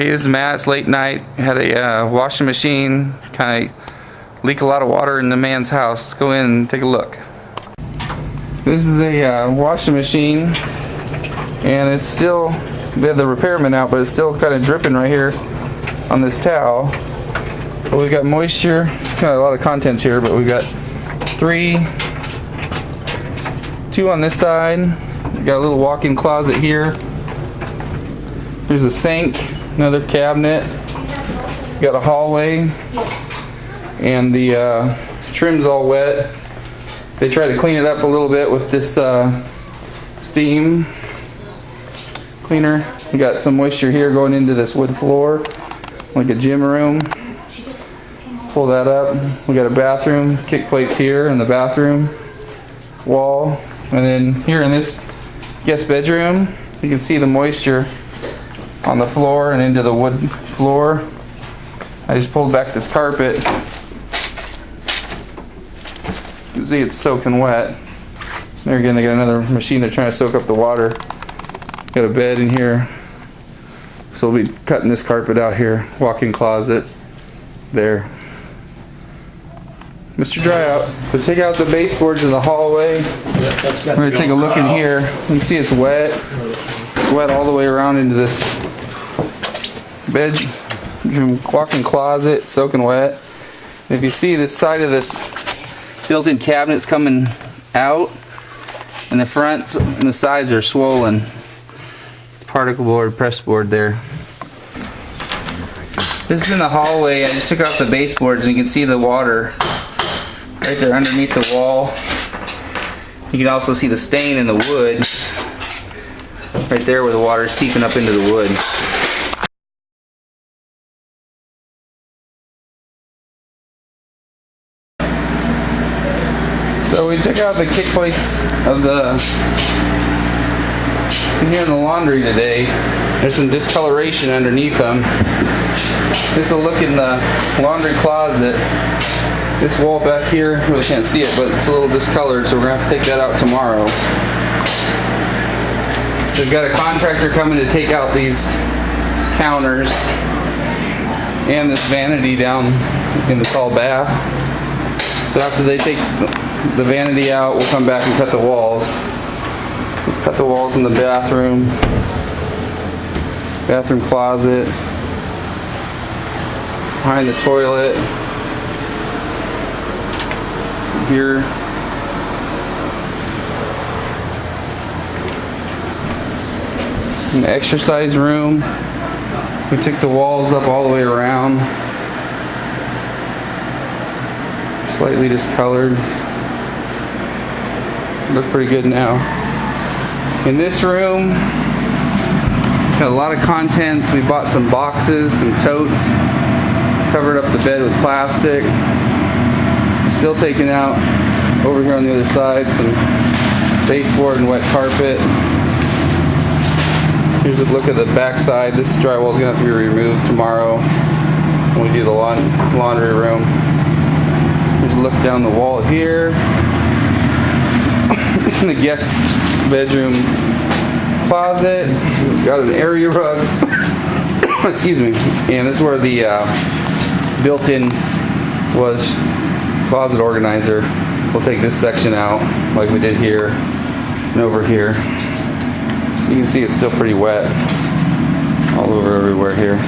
Hey, this is Matt. It's late night. Had a washing machine kind of leak a lot of water in the man's house. Let's go in and take a look. This is a washing machine, and it's still, we had the repairman out, but it's still kind of dripping right here on this towel. But we've got moisture, got a lot of contents here, but we've got two on this side. We've got a little walk-in closet here. There's a sink, another cabinet. We've got a hallway, and the trim's all wet. They try to clean it up a little bit with this steam cleaner. We got some moisture here going into this wood floor, like a gym room. Pull that up. We got a bathroom, kick plates here in the bathroom wall, and then here in this guest bedroom, you can see the moisture on the floor and into the wood floor. I just pulled back this carpet. You can see it's soaking wet. There again, they got another machine. They're trying to soak up the water. Got a bed in here, so we'll be cutting this carpet out here. Walk-in closet there. Mr. Dryout. So take out the baseboards in the hallway. We're going to take a look in here. You can see it's wet. It's wet all the way around into this bedroom, walk-in closet, soaking wet. And if you see this side of this built-in cabinet's coming out, and the fronts and the sides are swollen. It's particle board, press board there. This is in the hallway. I just took out the baseboards, and you can see the water right there underneath the wall. You can also see the stain in the wood right there where the water is seeping up into the wood. So we took out the kick plates of the in here in the laundry today. There's some discoloration underneath them. This is a look in the laundry closet. This wall back here, you really can't see it, but it's a little discolored, so we're going to have to take that out tomorrow. We've got a contractor coming to take out these counters and this vanity down in the tall bath. So after they take the vanity out, we'll come back and cut the walls. We'll cut the walls in the bathroom closet, behind the toilet, here, in the exercise room. We took the walls up all the way around. Slightly discolored. Look pretty good now. In this room, got a lot of contents. We bought some boxes, some totes, covered up the bed with plastic. Still taking out over here on the other side some baseboard and wet carpet. Here's a look at the back side. This drywall is going to have to be removed tomorrow when we do the laundry room. Here's a look down the wall here. In the guest bedroom closet, we've got an area rug. Excuse me. And this is where the built-in was closet organizer. We'll take this section out like we did here and over here. You can see it's still pretty wet all over everywhere here.